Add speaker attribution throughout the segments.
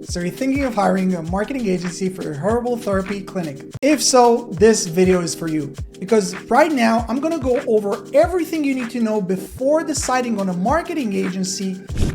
Speaker 1: So you're thinking of hiring a marketing agency for your herbal therapy clinic? If so, this video is for you. Because right now, I'm gonna go over everything you need to know before deciding on a marketing agency,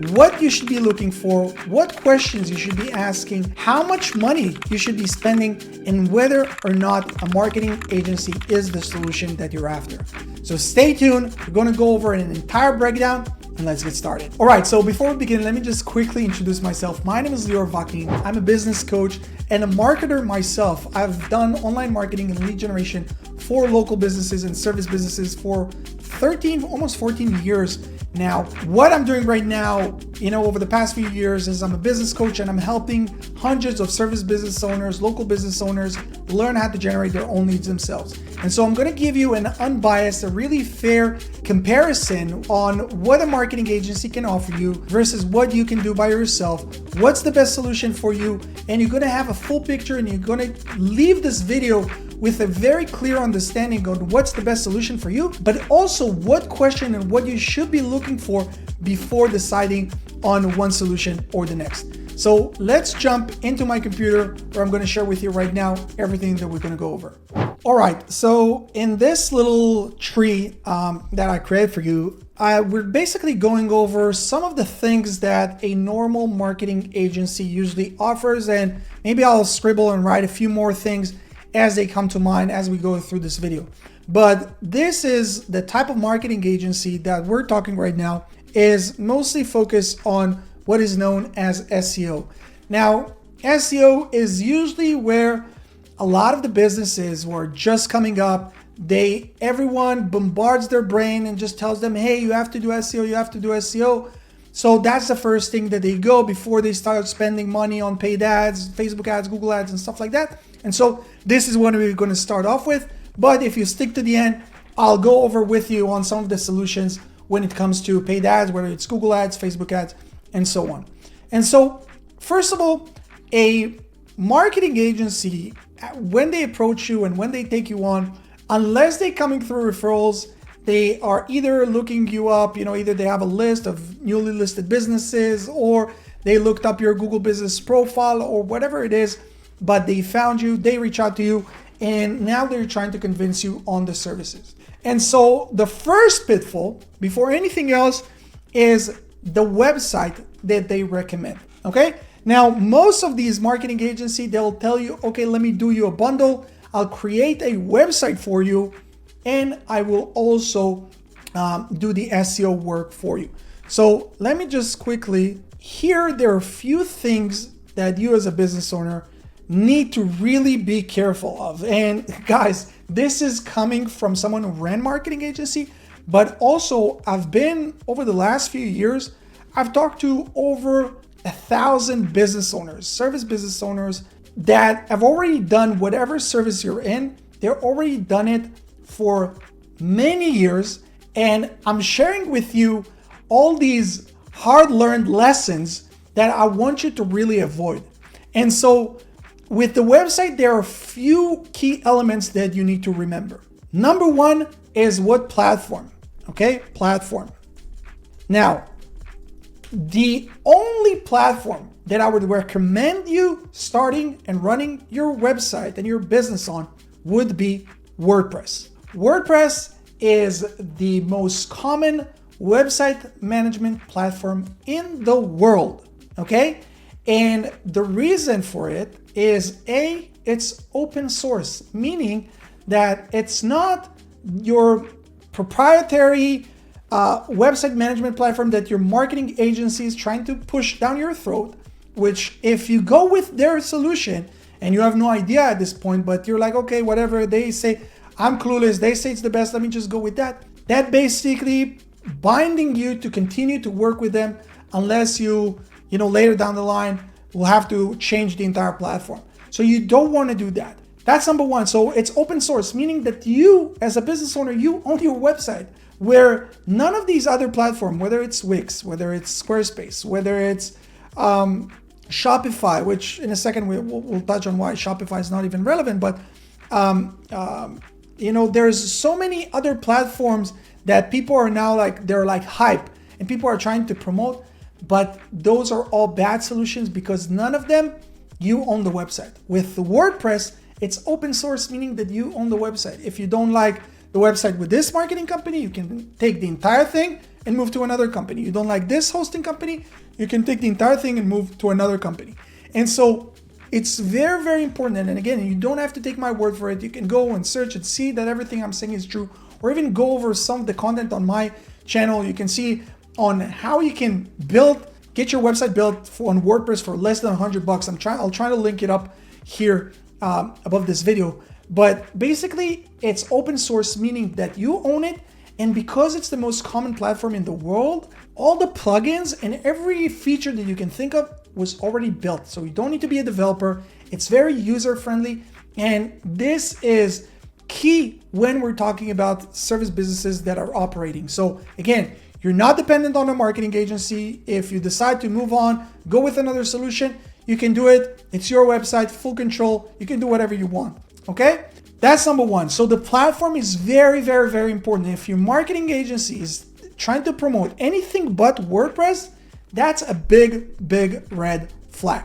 Speaker 1: what you should be looking for, what questions you should be asking, how much money you should be spending, and whether or not a marketing agency is the solution that you're after. So stay tuned, we're gonna go over an entire breakdown, and let's get started. All right, so before we begin, let me just quickly introduce myself. My name is Lior Vakin. I'm a business coach and a marketer myself. I've done online marketing and lead generation for local businesses and service businesses for 13, almost 14 years now. What I'm doing right now, over the past few years is I'm a business coach and I'm helping hundreds of service business owners, local business owners learn how to generate their own leads themselves. And so I'm going to give you an unbiased, a really fair comparison on what a marketing agency can offer you versus what you can do by yourself. What's the best solution for you? And you're going to have a full picture and you're going to leave this video with a very clear understanding on what's the best solution for you, but also what question and what you should be looking for before deciding on one solution or the next. So let's jump into my computer where I'm going to share with you right now everything that we're going to go over. All right, so in this little tree that I created for you, we're basically going over some of the things that a normal marketing agency usually offers, and maybe I'll scribble and write a few more things as they come to mind as we go through this video. But this is the type of marketing agency that we're talking right now is mostly focused on what is known as SEO. Now, SEO is usually where a lot of the businesses who are just coming up, everyone bombards their brain and just tells them, hey, you have to do SEO, you have to do SEO. So that's the first thing that they go before they start spending money on paid ads, Facebook ads, Google ads, and stuff like that. And so this is what we're going to start off with. But if you stick to the end, I'll go over with you on some of the solutions when it comes to paid ads, whether it's Google ads, Facebook ads, and so on. And so, first of all, a marketing agency, when they approach you and when they take you on, unless they're coming through referrals, they are either looking you up, either they have a list of newly listed businesses or they looked up your Google business profile or whatever it is, but they found you, they reach out to you, and now they're trying to convince you on the services. And so the first pitfall, before anything else, is the website that they recommend, okay? Now, most of these marketing agencies, they'll tell you, okay, let me do you a bundle. I'll create a website for you, and I will also do the SEO work for you. So let me just quickly, here there are a few things that you as a business owner need to really be careful of. And guys, this is coming from someone who ran marketing agency, but also I've been, over the last few years, I've talked to over 1,000 business owners, service business owners that have already done whatever service you're in. They're already done it for many years. And I'm sharing with you all these hard-learned lessons that I want you to really avoid. And so with the website, there are a few key elements that you need to remember. Number one is what platform, okay? Platform. Now, the only platform that I would recommend you starting and running your website and your business on would be WordPress. WordPress is the most common website management platform in the world, okay? And the reason for it is it's open source, meaning that it's not your proprietary website management platform that your marketing agency is trying to push down your throat, which if you go with their solution and you have no idea at this point, but you're like, okay, whatever they say, I'm clueless, they say it's the best, let me just go with that. That basically binding you to continue to work with them unless you later down the line will have to change the entire platform. So you don't want to do that. That's number one. So it's open source, meaning that you as a business owner, you own your website, where none of these other platforms, whether it's Wix, whether it's Squarespace, whether it's Shopify, which in a second we'll touch on why Shopify is not even relevant, but there's so many other platforms that people are now they're hype and people are trying to promote. but those are all bad solutions because none of them, you own the website. With the WordPress, it's open source, meaning that you own the website. If you don't like the website with this marketing company, you can take the entire thing and move to another company. You don't like this hosting company, you can take the entire thing and move to another company. And so it's very, very important. And again, you don't have to take my word for it. You can go and search and see that everything I'm saying is true, or even go over some of the content on my channel. You can see on how you can get your website built on WordPress for less than $100. I'll try to link it up here above this video. But basically, it's open source, meaning that you own it. And because it's the most common platform in the world, all the plugins and every feature that you can think of was already built. So you don't need to be a developer. It's very user-friendly. And this is key when we're talking about service businesses that are operating. So again, you're not dependent on a marketing agency. If you decide to move on, go with another solution, you can do it. It's your website, full control. You can do whatever you want, okay? That's number one. So the platform is very, very, very important. If your marketing agency is trying to promote anything but WordPress, that's a big, big red flag.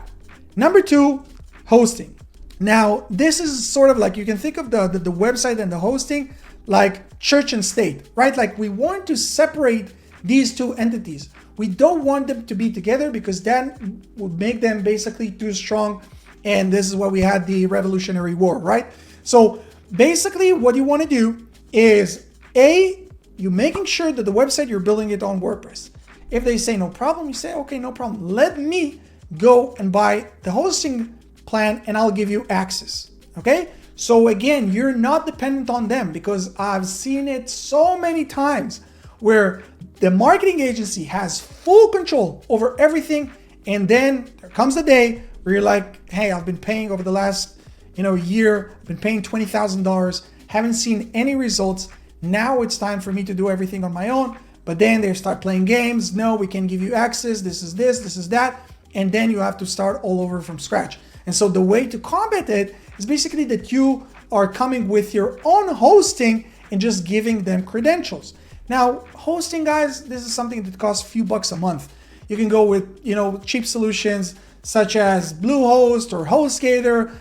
Speaker 1: Number two, hosting. Now, this is sort of like, you can think of the website and the hosting like church and state, right? Like we want to separate these two entities. We don't want them to be together because that would make them basically too strong. And this is why we had the Revolutionary War, right? So basically what you want to do is you making sure that the website, you're building it on WordPress. If they say no problem, you say, okay, no problem. Let me go and buy the hosting plan and I'll give you access, okay? So again, you're not dependent on them because I've seen it so many times where the marketing agency has full control over everything. And then there comes the day where you're like, hey, I've been paying over the last year, I've been paying $20,000, haven't seen any results. Now it's time for me to do everything on my own. But then they start playing games. No, we can give you access. This is this, this is that. And then you have to start all over from scratch. And so the way to combat it is basically that you are coming with your own hosting and just giving them credentials. Now, hosting, guys, this is something that costs a few bucks a month. You can go with, cheap solutions such as Bluehost or HostGator.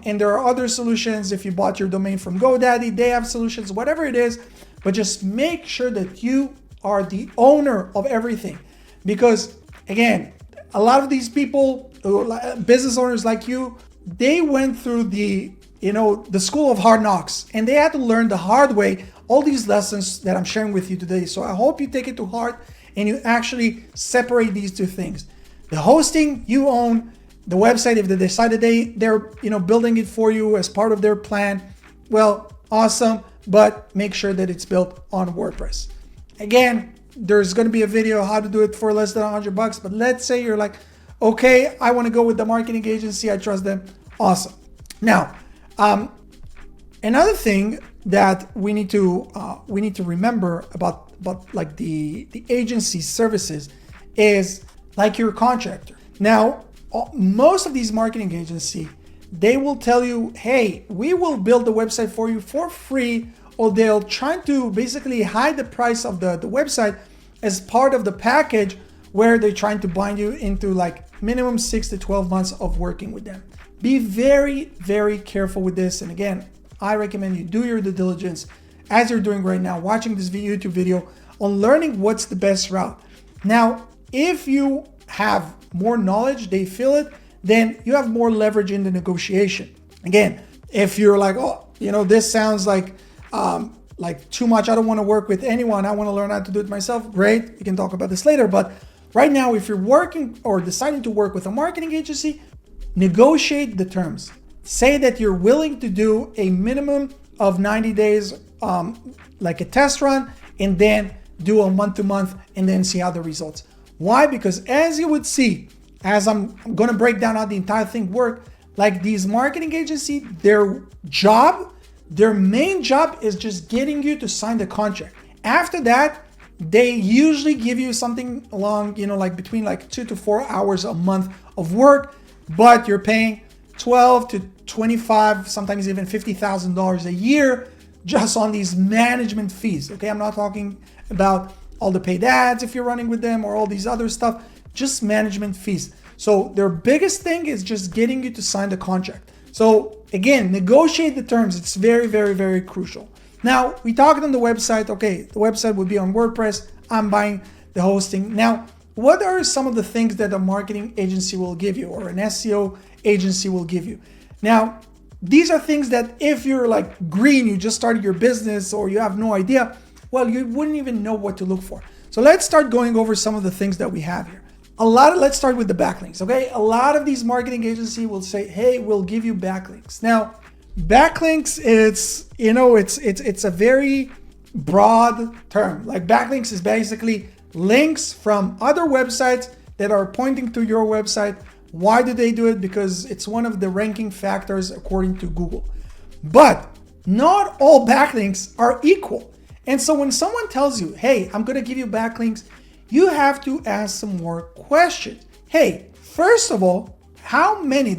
Speaker 1: And there are other solutions. If you bought your domain from GoDaddy, they have solutions, whatever it is. But just make sure that you are the owner of everything. Because again, a lot of these people, business owners like you, they went through the school of hard knocks and they had to learn the hard way all these lessons that I'm sharing with you today. So I hope you take it to heart and you actually separate these two things. The hosting, you own. The website, if they decide that they're building it for you as part of their plan, well, awesome, but make sure that it's built on WordPress. Again, there's going to be a video how to do it for less than $100, but let's say you're like, okay, I want to go with the marketing agency, I trust them. Awesome. Now, another thing that we need to remember about like the agency services is like your contractor. Now, most of these marketing agencies, they will tell you, hey, we will build the website for you for free, or they'll try to basically hide the price of the website as part of the package where they're trying to bind you into like minimum 6 to 12 months of working with them. Be very, very careful with this. And again, I recommend you do your due diligence as you're doing right now, watching this YouTube video on learning what's the best route. Now, if you have more knowledge, they feel it, then you have more leverage in the negotiation. Again, if you're like, oh, this sounds like too much, I don't want to work with anyone, I want to learn how to do it myself, great, we can talk about this later. But right now, if you're working or deciding to work with a marketing agency, negotiate the terms. Say that you're willing to do a minimum of 90 days, like a test run, and then do a month-to-month and then see how the results. Why? Because as you would see, as I'm going to break down how the entire thing works, like these marketing agencies, their main job is just getting you to sign the contract. After that, they usually give you something along, like between like 2 to 4 hours a month of work, but you're paying 12 to 25, sometimes even $50,000 a year just on these management fees. Okay, I'm not talking about all the paid ads if you're running with them or all these other stuff. just management fees. So their biggest thing is just getting you to sign the contract. So again, negotiate the terms. It's very, very, very crucial. Now, we talked on the website. Okay, the website would be on WordPress. I'm buying the hosting. Now, what are some of the things that a marketing agency will give you or an SEO agency will give you? Now, these are things that if you're like green, you just started your business or you have no idea, well, you wouldn't even know what to look for. So let's start going over some of the things that we have here. Let's start with the backlinks, okay? A lot of these marketing agencies will say, hey, we'll give you backlinks. Now, backlinks, it's a very broad term. Like backlinks is basically links from other websites that are pointing to your website. Why do they do it? Because it's one of the ranking factors according to Google. But not all backlinks are equal. And so when someone tells you, hey, I'm going to give you backlinks, you have to ask some more questions. Hey, first of all, how many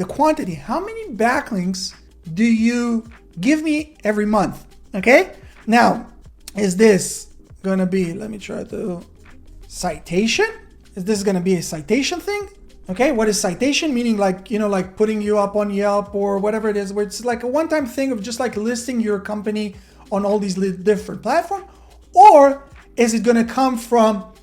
Speaker 1: backlinks do you give me every month? Okay. Now, is this going to be, let me try to, citation? Is this going to be a citation thing? Okay. What is citation? Meaning like putting you up on Yelp or whatever it is, where it's like a one-time thing of just like listing your company on all these different platforms? Or is it going to come from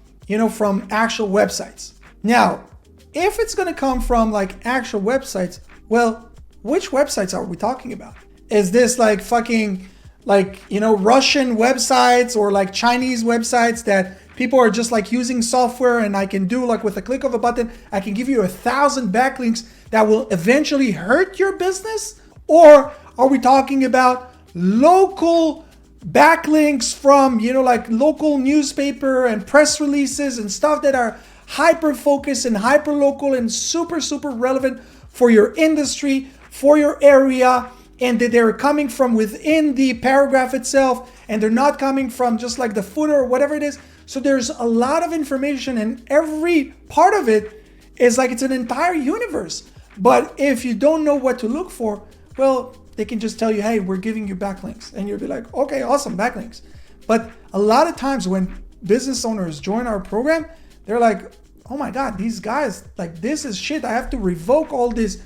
Speaker 1: actual websites? Now, if it's going to come from like actual websites, well, which websites are we talking about? Is this like fucking Russian websites or like Chinese websites that people are just like using software and I can do like with a click of a button, I can give you 1,000 backlinks that will eventually hurt your business? Or are we talking about local backlinks from, like local newspaper and press releases and stuff that are hyper focused and hyper local and super, super relevant for your industry, for your area, and that they're coming from within the paragraph itself and they're not coming from just like the footer or whatever it is. So there's a lot of information and every part of it is like it's an entire universe. But if you don't know what to look for, well, they can just tell you, hey, we're giving you backlinks. And you'll be like, okay, awesome, backlinks. But a lot of times when business owners join our program, they're like, oh my God, these guys, like this is shit. I have to revoke all these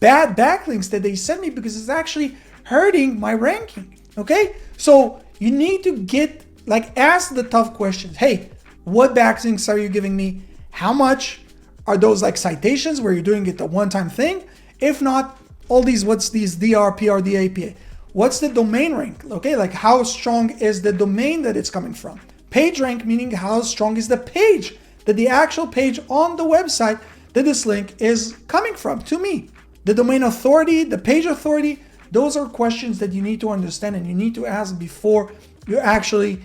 Speaker 1: bad backlinks that they sent me because it's actually hurting my ranking. Okay? So you need to ask the tough questions. Hey, what backlinks are you giving me? How much? Are those like citations where you're doing it a one-time thing? If not, all these, what's these DR, PR, DAPA? What's the domain rank? Okay, like how strong is the domain that it's coming from? Page rank, meaning how strong is the page, that the actual page on the website that this link is coming from to me. The domain authority, the page authority, those are questions that you need to understand and you need to ask before you're actually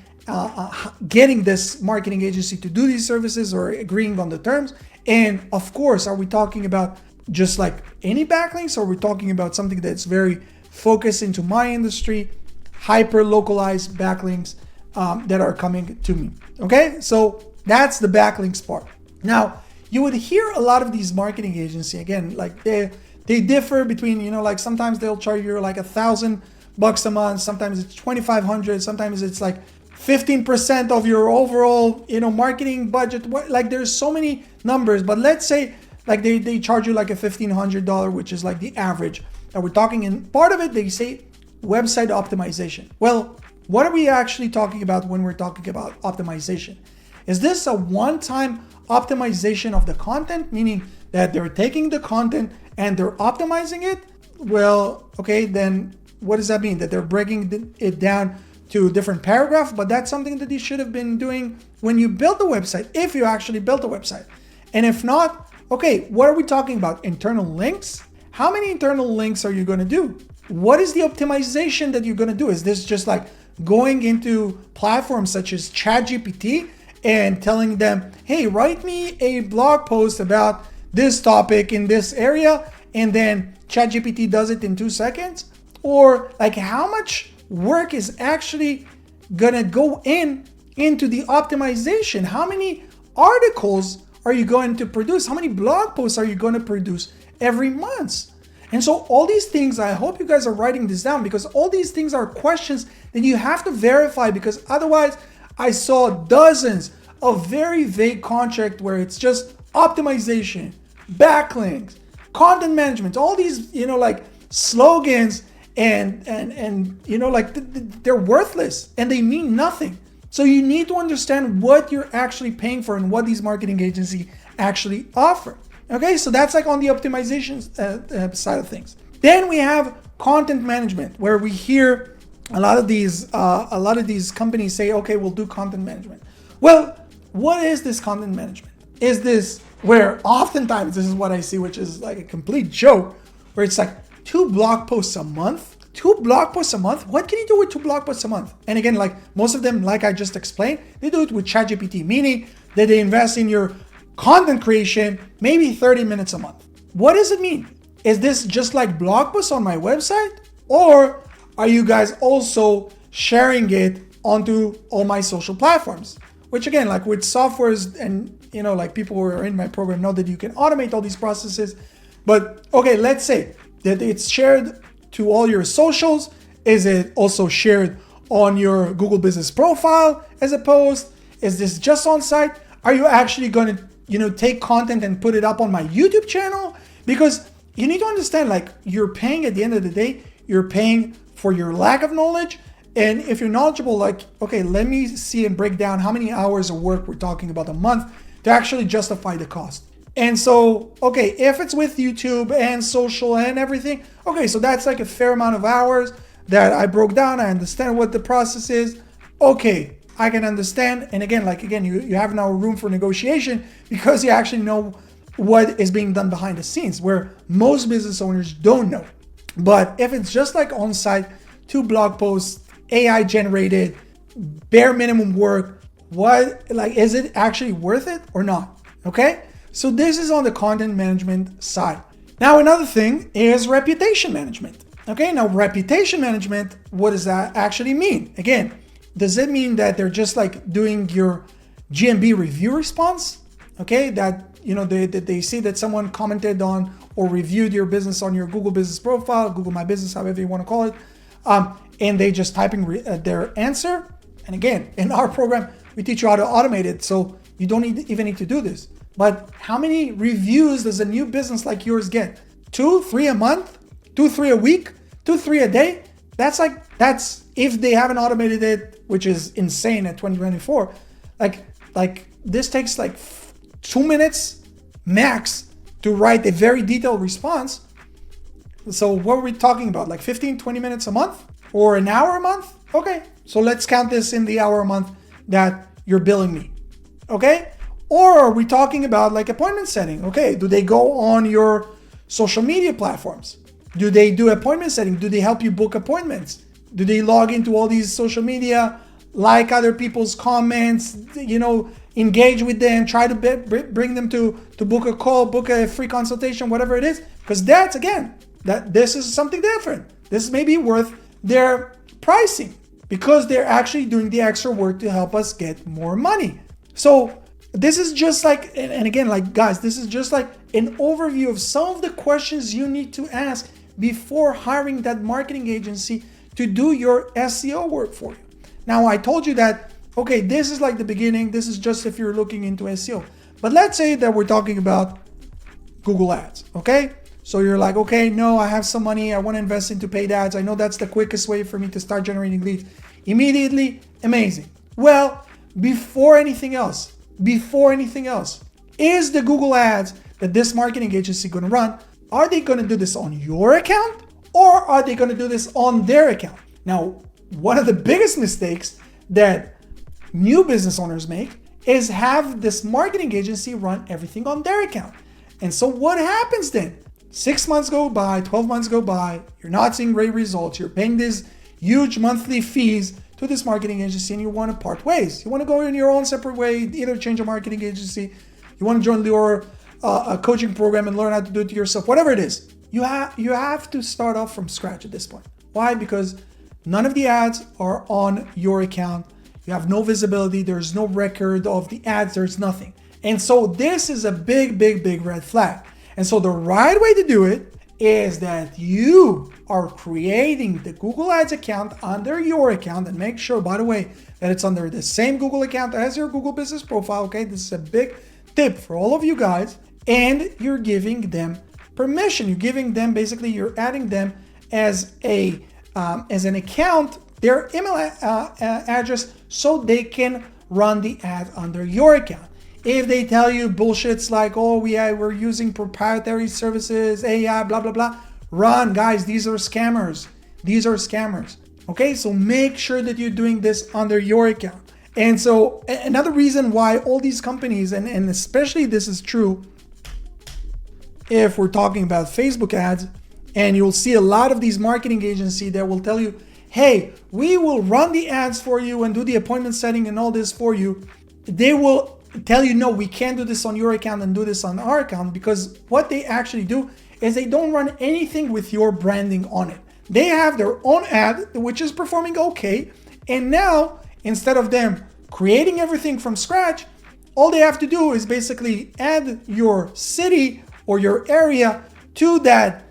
Speaker 1: getting this marketing agency to do these services or agreeing on the terms. And of course, are we talking about just like any backlinks, or are we talking about something that's very focused into my industry, hyper localized backlinks that are coming to me? Okay, so that's the backlinks part. Now, you would hear a lot of these marketing agencies, again, like they differ between, like sometimes they'll charge you like $1,000 a month, sometimes it's $2,500, sometimes it's like 15% of your overall, marketing budget. Like there's so many numbers, but let's say like they charge you like a $1,500, which is like the average that we're talking. And part of it, they say website optimization. Well, what are we actually talking about when we're talking about optimization? Is this a one-time optimization of the content, meaning that they're taking the content and they're optimizing it? Well, okay, then what does that mean? That they're breaking it down to a different paragraph, but that's something that you should have been doing when you built the website, if you actually built a website. And if not, okay, what are we talking about? Internal links? How many internal links are you going to do? What is the optimization that you're going to do? Is this just like going into platforms such as ChatGPT and telling them, hey, write me a blog post about this topic in this area, and then ChatGPT does it in 2 seconds? Or like how much work is actually going to go into the optimization? How many articles are you going to produce? How many blog posts are you going to produce every month? And so all these things, I hope you guys are writing this down, because all these things are questions that you have to verify, because otherwise I saw dozens of very vague contracts where it's just optimization, backlinks, content management, all these, like slogans and like they're worthless and they mean nothing. So you need to understand what you're actually paying for and what these marketing agencies actually offer. Okay, so that's like on the optimization side of things. Then we have content management, where we hear a lot of these companies say, okay, we'll do content management. Well, what is this content management? Is this where oftentimes this is what I see, which is like a complete joke, where it's like 2 blog posts a month? 2 blog posts a month? What can you do with 2 blog posts a month? And again, like most of them, like I just explained, they do it with ChatGPT, meaning that they invest in your content creation, maybe 30 minutes a month. What does it mean? Is this just like blog posts on my website? Or are you guys also sharing it onto all my social platforms? Which again, like with softwares and, like people who are in my program know that you can automate all these processes. But okay, let's say that it's shared to all your socials. Is it also shared on your Google Business Profile as a post? Is this just on site? Are you actually going to, take content and put it up on my YouTube channel? Because you need to understand, like, you're paying at the end of the day, you're paying for your lack of knowledge. And if you're knowledgeable, like, okay, let me see and break down how many hours of work we're talking about a month to actually justify the cost. And so, okay, if it's with YouTube and social and everything, okay, so that's like a fair amount of hours that I broke down. I understand what the process is. Okay, I can understand. And again, you have now room for negotiation because you actually know what is being done behind the scenes, where most business owners don't know. But if it's just like on-site, 2 blog posts, AI generated, bare minimum work, is it actually worth it or not? Okay? So this is on the content management side. Now, another thing is reputation management. Okay, now reputation management, what does that actually mean? Again, does it mean that they're just like doing your GMB review response? Okay, that they see that someone commented on or reviewed your business on your Google Business Profile, Google My Business, however you want to call it, and they just typing their answer. And again, in our program, we teach you how to automate it, so you don't even need to do this. But how many reviews does a new business like yours get? 2, 3 a month? 2, 3 a week? 2, 3 a day? That's if they haven't automated it, which is insane at 2024. Like this takes like 2 minutes max to write a very detailed response. So what are we talking about? Like 15, 20 minutes a month or an hour a month? Okay, so let's count this in the hour a month that you're billing me. Okay? Or are we talking about like appointment setting? Okay, do they go on your social media platforms? Do they do appointment setting? Do they help you book appointments? Do they log into all these social media, like other people's comments, engage with them, try to bring them to book a call, book a free consultation, whatever it is? Because this is something different. This may be worth their pricing because they're actually doing the extra work to help us get more money. So this is just like, and again, like guys, this is just like an overview of some of the questions you need to ask before hiring that marketing agency to do your SEO work for you. Now, I told you that, okay, this is like the beginning. This is just if you're looking into SEO. But let's say that we're talking about Google Ads, okay? So you're like, okay, no, I have some money. I want to invest into paid ads. I know that's the quickest way for me to start generating leads immediately. Amazing. Well, before anything else, is the Google Ads that this marketing agency going to run, are they going to do this on your account or are they going to do this on their account? Now, one of the biggest mistakes that new business owners make is have this marketing agency run everything on their account. And so what happens then? 6 months go by, 12 months go by, you're not seeing great results, you're paying these huge monthly fees to this marketing agency and you want to part ways. You want to go in your own separate way, either change a marketing agency, you want to join your coaching program and learn how to do it yourself, whatever it is. You have to start off from scratch at this point. Why? Because none of the ads are on your account. You have no visibility. There's no record of the ads. There's nothing. And so this is a big, big, big red flag. And so the right way to do it is that you are creating the Google Ads account under your account, and make sure, by the way, that it's under the same Google account as your Google Business Profile. Okay, this is a big tip for all of you guys, and you're giving them permission. You're giving them, basically, you're adding them as an account, their email address, so they can run the ad under your account. If they tell you bullshits like, oh, we're using proprietary services, AI, blah, blah, blah, run, guys. These are scammers. These are scammers. Okay, so make sure that you're doing this under your account. And so another reason why all these companies, and especially this is true if we're talking about Facebook ads, and you'll see a lot of these marketing agencies that will tell you, hey, we will run the ads for you and do the appointment setting and all this for you. They will tell you, no, we can't do this on your account and do this on our account, because what they actually do is they don't run anything with your branding on it. They have their own ad, which is performing okay. And now, instead of them creating everything from scratch, all they have to do is basically add your city or your area to that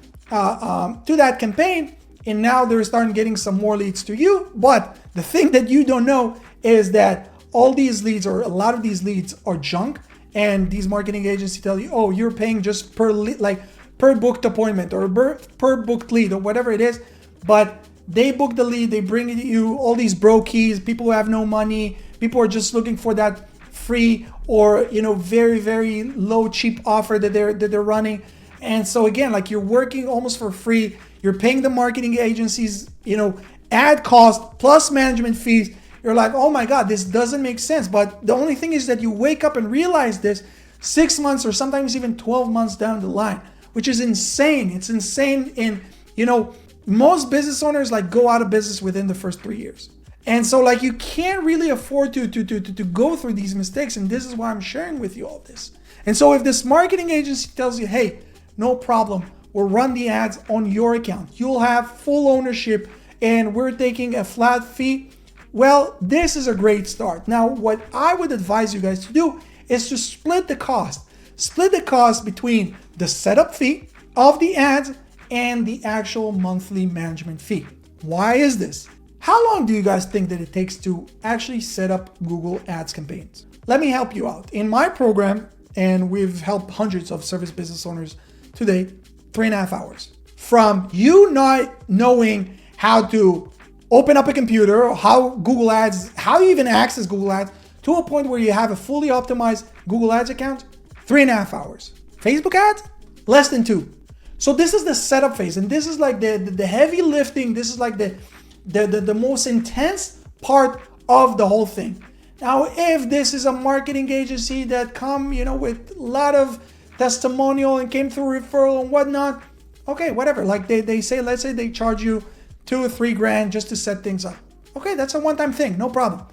Speaker 1: campaign. And now they're starting getting some more leads to you. But the thing that you don't know is that all these leads, or a lot of these leads, are junk. And these marketing agencies tell you, oh, you're paying just per booked appointment or per booked lead or whatever it is. But they book the lead, they bring you all these brokies, people who have no money, people are just looking for that free or very, very low, cheap offer that they're running. And so again, like, you're working almost for free. You're paying the marketing agencies, ad cost plus management fees. You're like, oh my God, this doesn't make sense. But the only thing is that you wake up and realize this 6 months or sometimes even 12 months down the line, which is insane. It's insane. And, most business owners go out of business within the first 3 years. And so you can't really afford to go through these mistakes. And this is why I'm sharing with you all this. And so if this marketing agency tells you, hey, no problem, we'll run the ads on your account, you'll have full ownership, and we're taking a flat fee, well, this is a great start. Now, what I would advise you guys to do is to split the cost. Split the cost between the setup fee of the ads and the actual monthly management fee. Why is this? How long do you guys think that it takes to actually set up Google Ads campaigns? Let me help you out. In my program, and we've helped hundreds of service business owners today, 3.5 hours. From you not knowing how to open up a computer, or how Google Ads, how you even access Google Ads, to a point where you have a fully optimized Google Ads account, 3.5 hours. Facebook ads, less than 2. So this is the setup phase, and this is the heavy lifting. This is the most intense part of the whole thing. Now, if this is a marketing agency that come, with a lot of testimonial and came through referral and whatnot, okay, whatever. They say, let's say they charge you $2 or $3 grand just to set things up. Okay, that's a one-time thing, no problem.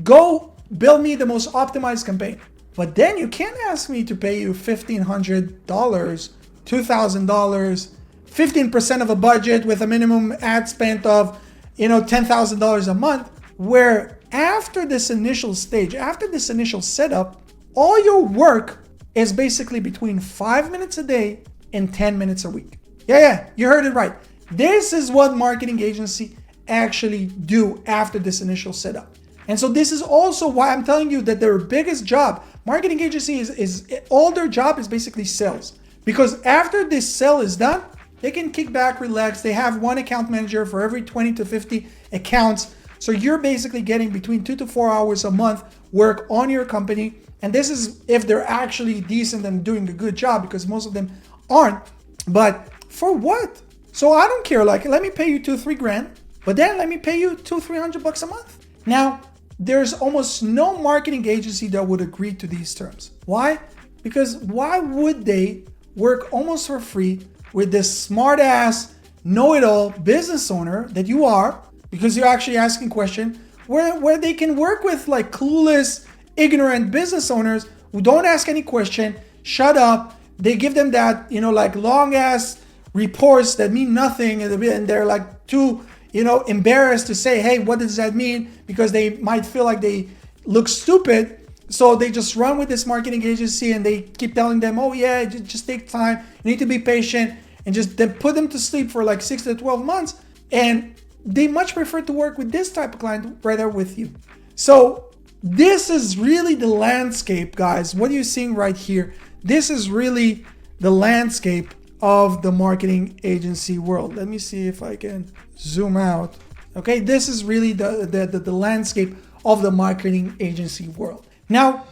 Speaker 1: Go build me the most optimized campaign. But then you can't ask me to pay you $1,500, $2,000, 15% of a budget with a minimum ad spend of, $10,000 a month, where after this initial stage, after this initial setup, all your work is basically between 5 minutes a day and 10 minutes a week. Yeah, you heard it right. This is what marketing agency actually do after this initial setup. And so this is also why I'm telling you that their biggest job, marketing agency is all their job is basically sales. Because after this sale is done, they can kick back, relax. They have one account manager for every 20 to 50 accounts. So you're basically getting between 2 to 4 hours a month work on your company. And this is if they're actually decent and doing a good job, because most of them aren't. But for what? So I don't care. Let me pay you $2-3 grand, but then let me pay you $200-300 a month. Now, there's almost no marketing agency that would agree to these terms. Why? Because why would they work almost for free with this smart ass, know-it-all business owner that you are, because you're actually asking questions, where they can work with clueless, ignorant business owners who don't ask any question, shut up. They give them that, long ass reports that mean nothing, and they're too, embarrassed to say, hey, what does that mean? Because they might feel like they look stupid. So they just run with this marketing agency and they keep telling them, oh yeah, just take time. You need to be patient, and just then put them to sleep for 6 to 12 months. And they much prefer to work with this type of client rather with you. So this is really the landscape, guys. What you're seeing right here, this is really the landscape of the marketing agency world. Let me see if I can zoom out. Okay, this is really the landscape of the marketing agency world. Now,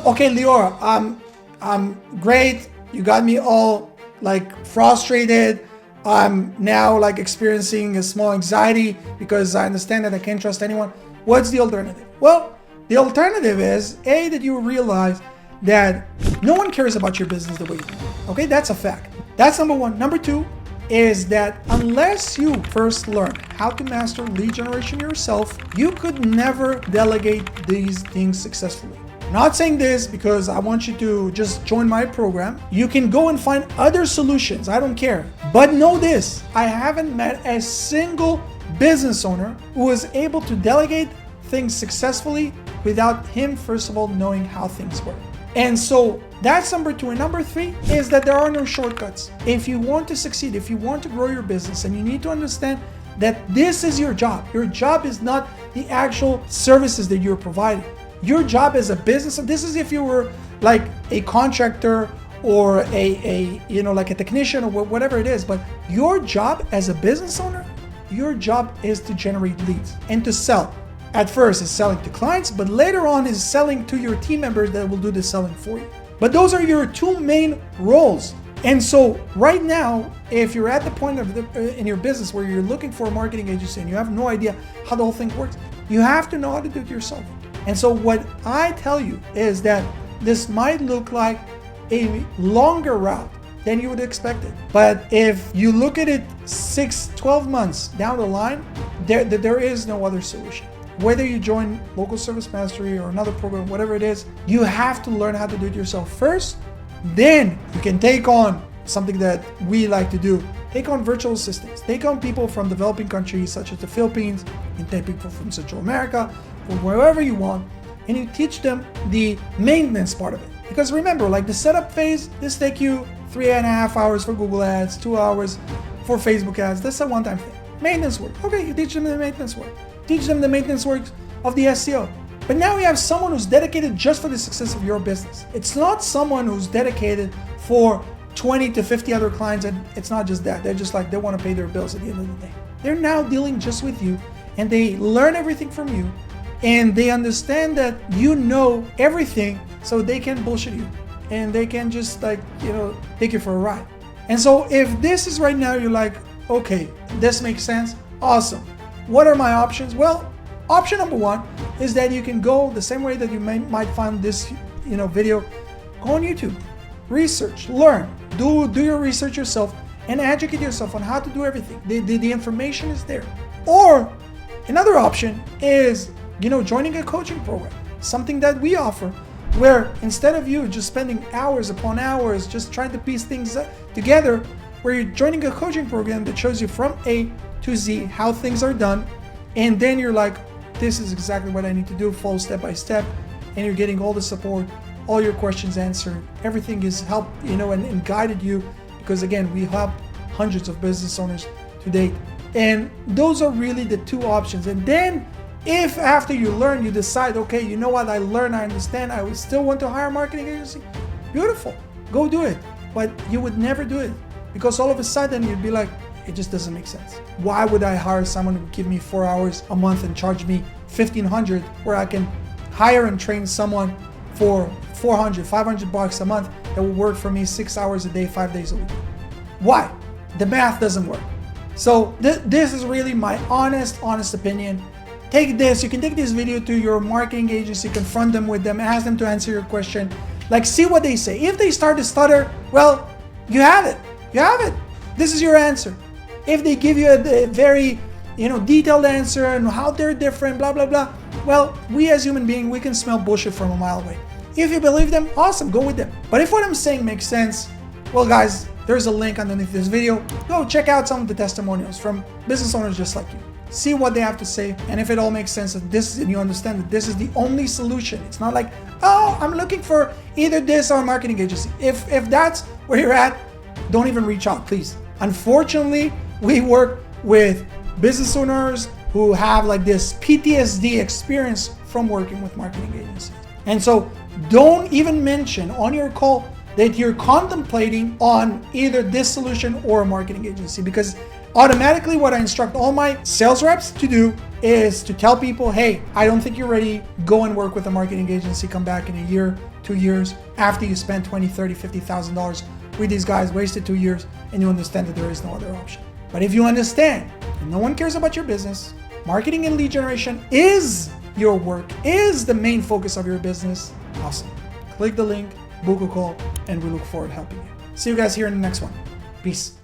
Speaker 1: okay, Leora, I'm great. You got me all like frustrated. I'm now like experiencing a small anxiety because I understand that I can't trust anyone. What's the alternative? Well, the alternative is that you realize that no one cares about your business the way you do. Okay, that's a fact. That's number one. Number two is that unless you first learn how to master lead generation yourself, you could never delegate these things successfully. I'm not saying this because I want you to just join my program. You can go and find other solutions. I don't care. But know this, I haven't met a single business owner who was able to delegate things successfully without him, first of all, knowing how things work. And so that's number two. And number three is that there are no shortcuts. If you want to succeed, if you want to grow your business, and you need to understand that this is your job. Your job is not the actual services that you're providing. Your job as a business, this is if you were like a contractor or like a technician or whatever it is, but your job as a business owner, your job is to generate leads and to sell. At first it's selling to clients, but later on is selling to your team members that will do the selling for you. But those are your two main roles. And so right now, if you're at the point in your business where you're looking for a marketing agency and you have no idea how the whole thing works, you have to know how to do it yourself. And so what I tell you is that this might look like a longer route than you would expect it. But if you look at it 6-12 months down the line, there is no other solution. Whether you join Local Service Mastery or another program, whatever it is, you have to learn how to do it yourself first. Then you can take on something that we like to do. Take on virtual assistants. Take on people from developing countries such as the Philippines. You can take people from Central America or wherever you want, and you teach them the maintenance part of it. Because remember, like the setup phase, this take you 3.5 hours for Google Ads, 2 hours for Facebook ads. That's a one-time thing. Maintenance work. Okay, you teach them the maintenance work. Teach them the maintenance works of the SEO. But now you have someone who's dedicated just for the success of your business. It's not someone who's dedicated for 20 to 50 other clients, and it's not just that. They're just like, they want to pay their bills at the end of the day. They're now dealing just with you, and they learn everything from you, and they understand that you know everything, so they can bullshit you, and they can just take you for a ride. And so if this is right now, you're like, okay, this makes sense, awesome. What are my options? Well, option number one is that you can go the same way that you might find this video. Go on YouTube, research, learn, do your research yourself, and educate yourself on how to do everything. The information is there. Or another option is joining a coaching program, something that we offer, where instead of you just spending hours upon hours just trying to piece things together, where you're joining a coaching program that shows you from A to Z how things are done, and then you're like, this is exactly what I need to do, follow step by step, and you're getting all the support, all your questions answered, everything is helped, and guided you, because again, we help hundreds of business owners to date. And those are really the two options. And then if after you learn, you decide, okay, you know what, I learned, I understand, I would still want to hire a marketing agency, beautiful, go do it. But you would never do it, because all of a sudden you'd be like, it just doesn't make sense. Why would I hire someone who would give me 4 hours a month and charge me $1,500, where I can hire and train someone for $400, $500 a month that will work for me 6 hours a day, 5 days a week? Why? The math doesn't work. So this is really my honest opinion. Take this, you can take this video to your marketing agency, confront them with them, ask them to answer your question. Like, see what they say. If they start to stutter, well, you have it. You have it. This is your answer. If they give you a very detailed answer and how they're different, blah, blah, blah, well, we as human beings, we can smell bullshit from a mile away. If you believe them, awesome, go with them. But if what I'm saying makes sense, well, guys, there's a link underneath this video. Go check out some of the testimonials from business owners just like you. See what they have to say, and if it all makes sense, and you understand that this is the only solution. It's not like, oh, I'm looking for either this or a marketing agency. If that's where you're at, don't even reach out, please. Unfortunately, we work with business owners who have like this PTSD experience from working with marketing agencies. And so don't even mention on your call that you're contemplating on either this solution or a marketing agency, because automatically what I instruct all my sales reps to do is to tell people, hey, I don't think you're ready. Go and work with a marketing agency. Come back in a year, 2 years, after you spend $20,000, $30,000, $50,000 with these guys, wasted 2 years, and you understand that there is no other option. But if you understand and no one cares about your business, marketing and lead generation is your work, is the main focus of your business, awesome. Click the link, book a call, and we look forward to helping you. See you guys here in the next one. Peace.